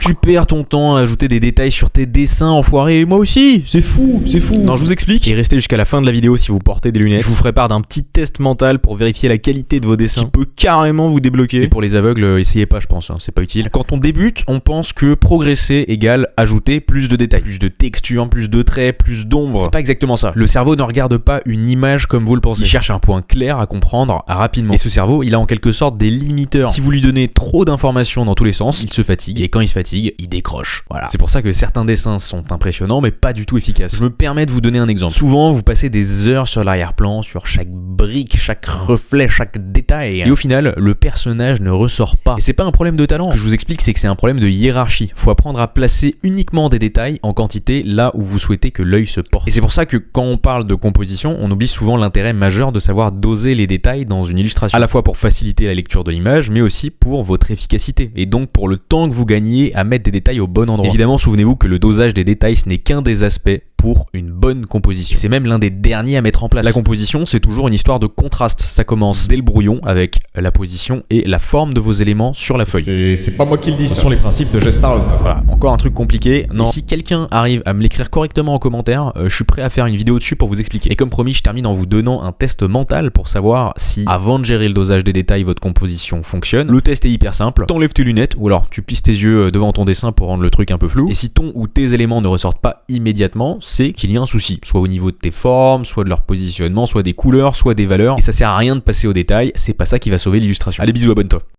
Tu perds ton temps à ajouter des détails sur tes dessins, enfoiré, et moi aussi. C'est fou. Non, je vous explique. Et restez jusqu'à la fin de la vidéo si vous portez des lunettes. Je vous ferai part d'un petit test mental pour vérifier la qualité de vos dessins, qui peut carrément vous débloquer. Et pour les aveugles, essayez pas, je pense, hein, c'est pas utile. Quand on débute, on pense que progresser égale ajouter plus de détails, plus de textures, plus de traits, plus d'ombre. C'est pas exactement ça. Le cerveau ne regarde pas une image comme vous le pensez. Il cherche un point clair à comprendre rapidement. Et ce cerveau, il a en quelque sorte des limiteurs. Si vous lui donnez trop d'informations dans tous les sens, il se fatigue. Et quand il se fatigue, il décroche. Voilà. C'est pour ça que certains dessins sont impressionnants, mais pas du tout efficaces. Je me permets de vous donner un exemple. Souvent, vous passez des heures sur l'arrière-plan, sur chaque brique, chaque reflet, chaque détail. Et au final, le personnage ne ressort pas. Et c'est pas un problème de talent. Ce que je vous explique, c'est que c'est un problème de hiérarchie. Faut apprendre à placer uniquement des détails en quantité là où vous souhaitez que l'œil se porte. Et c'est pour ça que quand on parle de composition, on oublie souvent l'intérêt majeur de savoir doser les détails dans une illustration. À la fois pour faciliter la lecture de l'image, mais aussi pour votre efficacité. Et donc pour le temps que vous gagnez à mettre des détails au bon endroit. Évidemment, souvenez-vous que le dosage des détails, ce n'est qu'un des aspects pour une bonne composition. C'est même l'un des derniers à mettre en place. La composition, c'est toujours une histoire de contraste. Ça commence dès le brouillon avec la position et la forme de vos éléments sur la feuille. C'est pas moi qui le dis, ce sont les principes de Gestalt. Voilà, encore un truc compliqué. Non. Et si quelqu'un arrive à me l'écrire correctement en commentaire, je suis prêt à faire une vidéo dessus pour vous expliquer. Et comme promis, je termine en vous donnant un test mental pour savoir si, avant de gérer le dosage des détails, votre composition fonctionne. Le test est hyper simple. T'enlèves tes lunettes, ou alors tu plisses tes yeux devant ton dessin pour rendre le truc un peu flou. Et si ton ou tes éléments ne ressortent pas immédiatement, c'est qu'il y a un souci, soit au niveau de tes formes, soit de leur positionnement, soit des couleurs, soit des valeurs, et ça sert à rien de passer aux détails, c'est pas ça qui va sauver l'illustration. Allez, bisous, abonne-toi.